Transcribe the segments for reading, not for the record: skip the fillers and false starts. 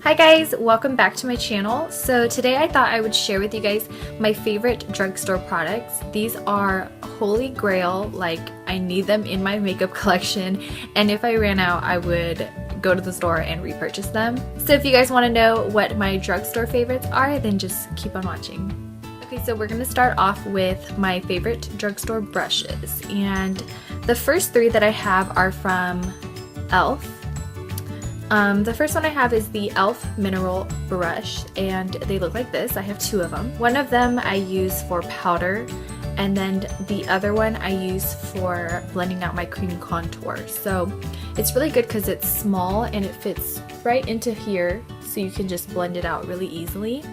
Hi guys, welcome back to my channel. So today I thought I would share with you guys my favorite drugstore products. These are holy grail, like I need them in my makeup collection, and if I ran out I would go to the store and repurchase them. So if you guys want to know what my drugstore favorites are, then just keep on watching. Okay, so we're going to start off with my favorite drugstore brushes, and the first three that I have are from e.l.f. The first one I have is the e.l.f. Mineral Brush, and they look like this. I have two of them. One of them I use for powder, and then the other one I use for blending out my cream contour. So it's really good because it's small and it fits right into here, so you can just blend it out really easily.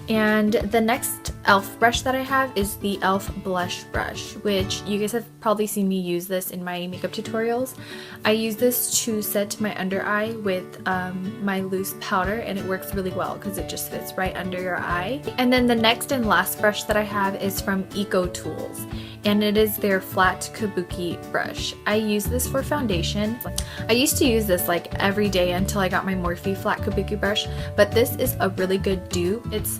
And the next e.l.f. brush that I have is the e.l.f. Blush Brush, which you guys have probably seen me use this in my makeup tutorials. I use this to set my under eye with my loose powder, and it works really well because it just fits right under your eye. And then the next and last brush that I have is from Ecotools, and it is their flat kabuki brush. I use this for foundation. I used to use this like every day until I got my Morphe flat kabuki brush, but this is a really good dupe. It's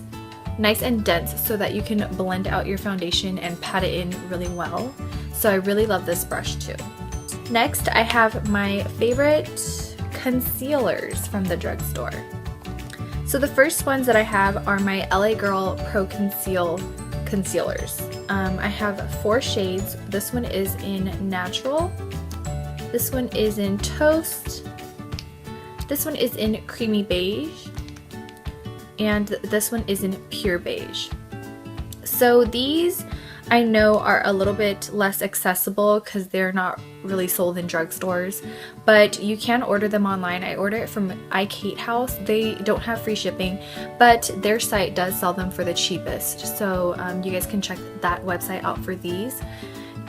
nice and dense so that you can blend out your foundation and pat it in really well. So I really love this brush too. Next, I have my favorite concealers from the drugstore. So the first ones that I have are my LA Girl Pro Conceal concealers. I have 4 shades. This one is in Natural. This one is in Toast. This one is in Creamy Beige. And this one is in Pure Beige. So these I know are a little bit less accessible because they're not really sold in drugstores, but you can order them online. I order it from I Kate House. They don't have free shipping, but their site does sell them for the cheapest. So you guys can check that website out for these.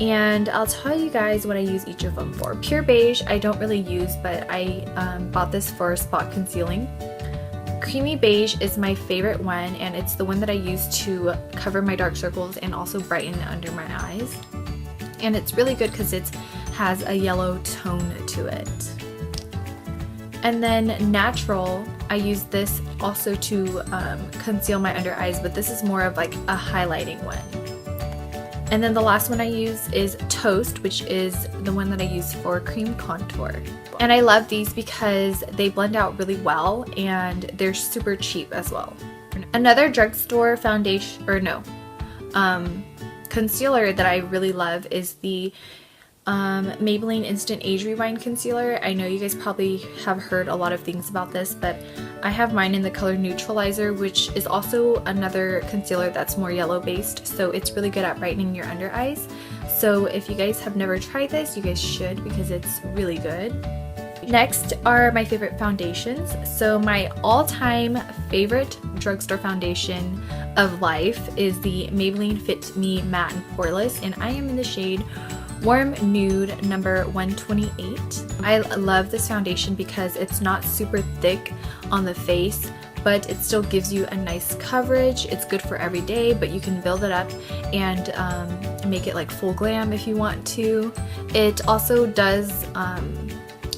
And I'll tell you guys what I use each of them for. Pure Beige I don't really use, but I bought this for spot concealing. Creamy Beige is my favorite one, and it's the one that I use to cover my dark circles and also brighten under my eyes. And it's really good because it has a yellow tone to it. And then Natural, I use this also to conceal my under eyes, but this is more of like a highlighting one. And then the last one I use is Toast, which is the one that I use for cream contour. And I love these because they blend out really well and they're super cheap as well. Another drugstore foundation, or no, concealer that I really love is the Maybelline Instant Age Rewind Concealer. I know you guys probably have heard a lot of things about this, but I have mine in the color Neutralizer, which is also another concealer that's more yellow based, so it's really good at brightening your under eyes. So if you guys have never tried this, you guys should because it's really good. Next are my favorite foundations. So my all-time favorite drugstore foundation of life is the Maybelline Fit Me Matte and Poreless, and I am in the shade Warm Nude number 128. I love this foundation because it's not super thick on the face, but it still gives you a nice coverage. It's good for every day, but you can build it up and make it like full glam if you want to. It also does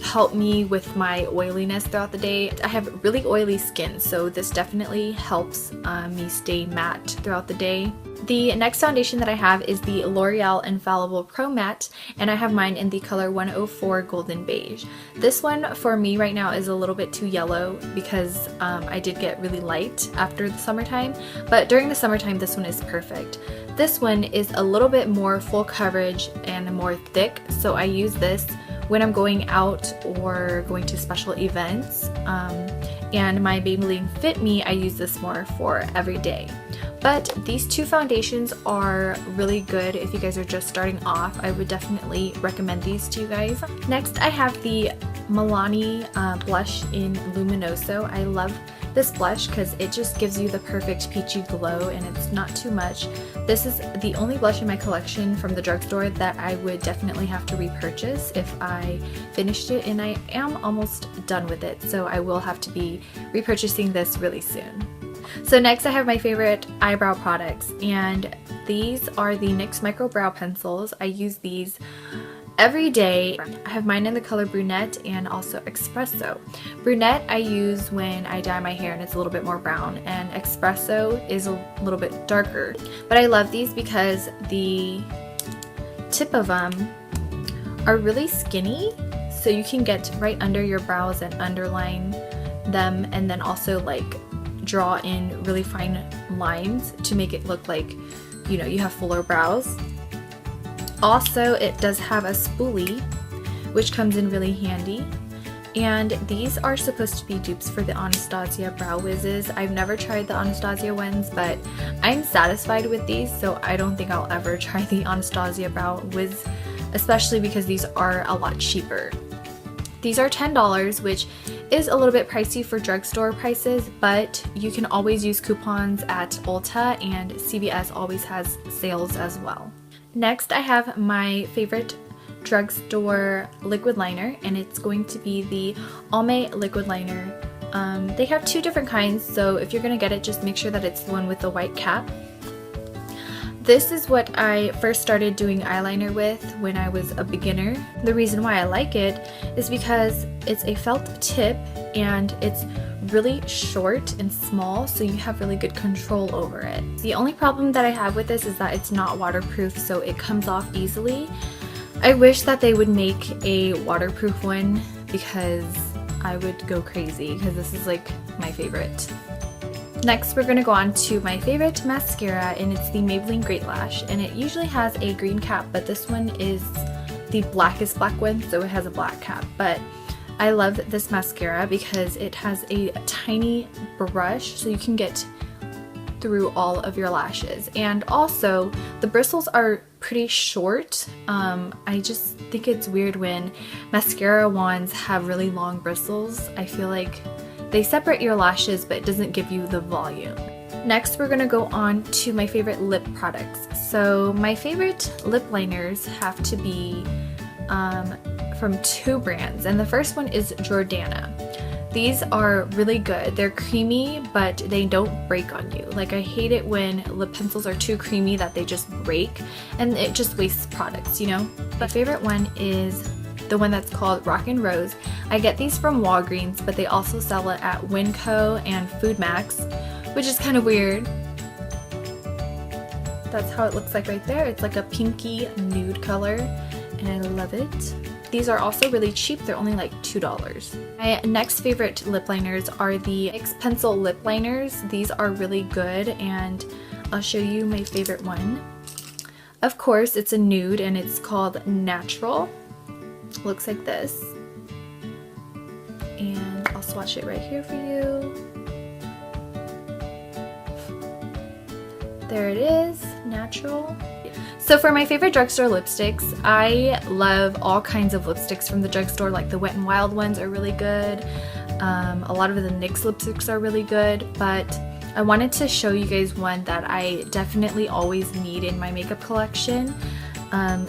help me with my oiliness throughout the day. I have really oily skin, so this definitely helps me stay matte throughout the day. The next foundation that I have is the L'Oreal Infallible Pro Matte, and I have mine in the color 104 Golden Beige. This one for me right now is a little bit too yellow because I did get really light after the summertime, but during the summertime this one is perfect. This one is a little bit more full coverage and more thick, so I use this when I'm going out or going to special events. And my Maybelline Fit Me, I use this more for every day. But these two foundations are really good if you guys are just starting off. I would definitely recommend these to you guys. Next, I have the Milani blush in Luminoso. I love this blush because it just gives you the perfect peachy glow and it's not too much. This is the only blush in my collection from the drugstore that I would definitely have to repurchase if I finished it, and I am almost done with it, so I will have to be repurchasing this really soon. So next I have my favorite eyebrow products, and these are the NYX Micro Brow Pencils. I use these every day. I have mine in the color Brunette and also Expresso. Brunette I use when I dye my hair and it's a little bit more brown, and Expresso is a little bit darker. But I love these because the tip of them are really skinny, so you can get right under your brows and underline them, and then also like draw in really fine lines to make it look like, you know, you have fuller brows. Also, it does have a spoolie, which comes in really handy. And these are supposed to be dupes for the Anastasia Brow Wizzes. I've never tried the Anastasia ones, but I'm satisfied with these, so I don't think I'll ever try the Anastasia Brow Wiz, especially because these are a lot cheaper. These are $10, which is a little bit pricey for drugstore prices, but you can always use coupons at Ulta, and CVS always has sales as well. Next, I have my favorite drugstore liquid liner, and it's going to be the Almay liquid liner. They have two different kinds, so if you're going to get it, just make sure that it's the one with the white cap. This is what I first started doing eyeliner with when I was a beginner. The reason why I like it is because it's a felt tip and it's really short and small, so you have really good control over it. The only problem that I have with this is that it's not waterproof, so it comes off easily. I wish that they would make a waterproof one because I would go crazy, because this is like my favorite. Next, we're going to go on to my favorite mascara, and it's the Maybelline Great Lash, and it usually has a green cap, but this one is the blackest black one, so it has a black cap. But I love this mascara because it has a tiny brush, so you can get through all of your lashes, and also the bristles are pretty short. I just think it's weird when mascara wands have really long bristles. I feel like they separate your lashes, but it doesn't give you the volume. Next, we're gonna go on to my favorite lip products. So my favorite lip liners have to be from two brands, and the first one is Jordana. These are really good. They're creamy, but they don't break on you. Like, I hate it when lip pencils are too creamy that they just break, and it just wastes products, you know? My favorite one is the one that's called Rock and Rose. I get these from Walgreens, but they also sell it at Winco and Food Max, which is kind of weird. That's how it looks like right there. It's like a pinky nude color, and I love it. These are also really cheap. They're only like $2. My next favorite lip liners are the Nyx Pencil Lip Liners. These are really good, and I'll show you my favorite one. Of course, it's a nude, and it's called Natural. Looks like this, and I'll swatch it right here for you. There it is, Natural. So for my favorite drugstore lipsticks, I love all kinds of lipsticks from the drugstore, like the Wet n Wild ones are really good. A lot of the NYX lipsticks are really good, but I wanted to show you guys one that I definitely always need in my makeup collection.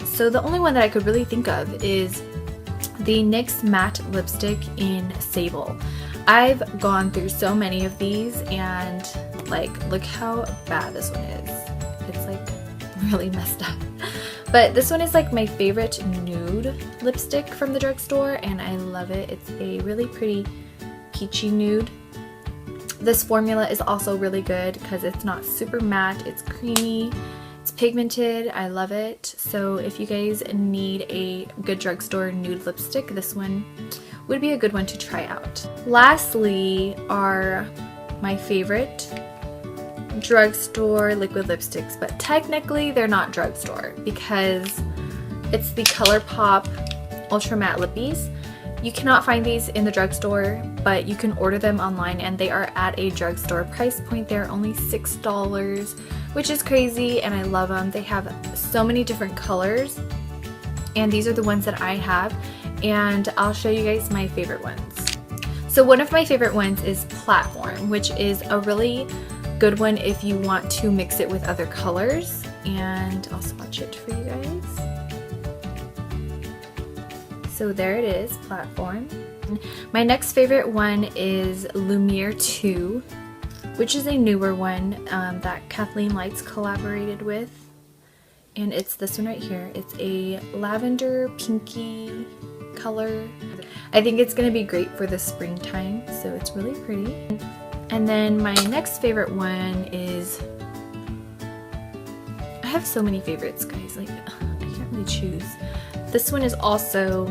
So the only one that I could really think of is the NYX Matte Lipstick in Sable. I've gone through so many of these, and like, look how bad this one is. It's like really messed up. But this one is like my favorite nude lipstick from the drugstore, and I love it. It's a really pretty peachy nude. This formula is also really good because it's not super matte, it's creamy. It's pigmented. I love it. So if you guys need a good drugstore nude lipstick, this one would be a good one to try out. Lastly are my favorite drugstore liquid lipsticks, but technically they're not drugstore because it's the Colourpop Ultra Matte Lippies. You cannot find these in the drugstore, but you can order them online, and they are at a drugstore price point. They're only $6, which is crazy, and I love them. They have so many different colors, and these are the ones that I have, and I'll show you guys my favorite ones. So one of my favorite ones is Platform, which is a really good one if you want to mix it with other colors, and I'll swatch it for you guys. So there it is, Platform. My next favorite one is Lumiere 2, which is a newer one that Kathleen Lights collaborated with. and it's this one right here. It's a lavender pinky color. I think it's going to be great for the springtime, so it's really pretty. And then my next favorite one is, I have so many favorites, guys, like I can't really choose. This one is also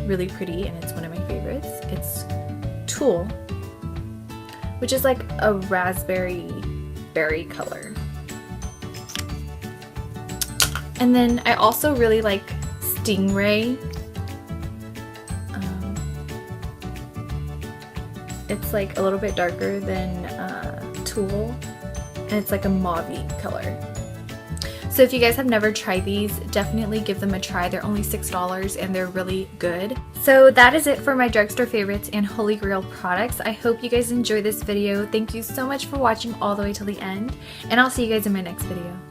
really pretty and it's one of my favorites. It's Tulle, which is like a raspberry berry color. And then I also really like Stingray. It's like a little bit darker than Tulle, and it's like a mauve-y color. So if you guys have never tried these, definitely give them a try. They're only $6 and they're really good. So that is it for my drugstore favorites and Holy Grail products. I hope you guys enjoyed this video. Thank you so much for watching all the way till the end, and I'll see you guys in my next video.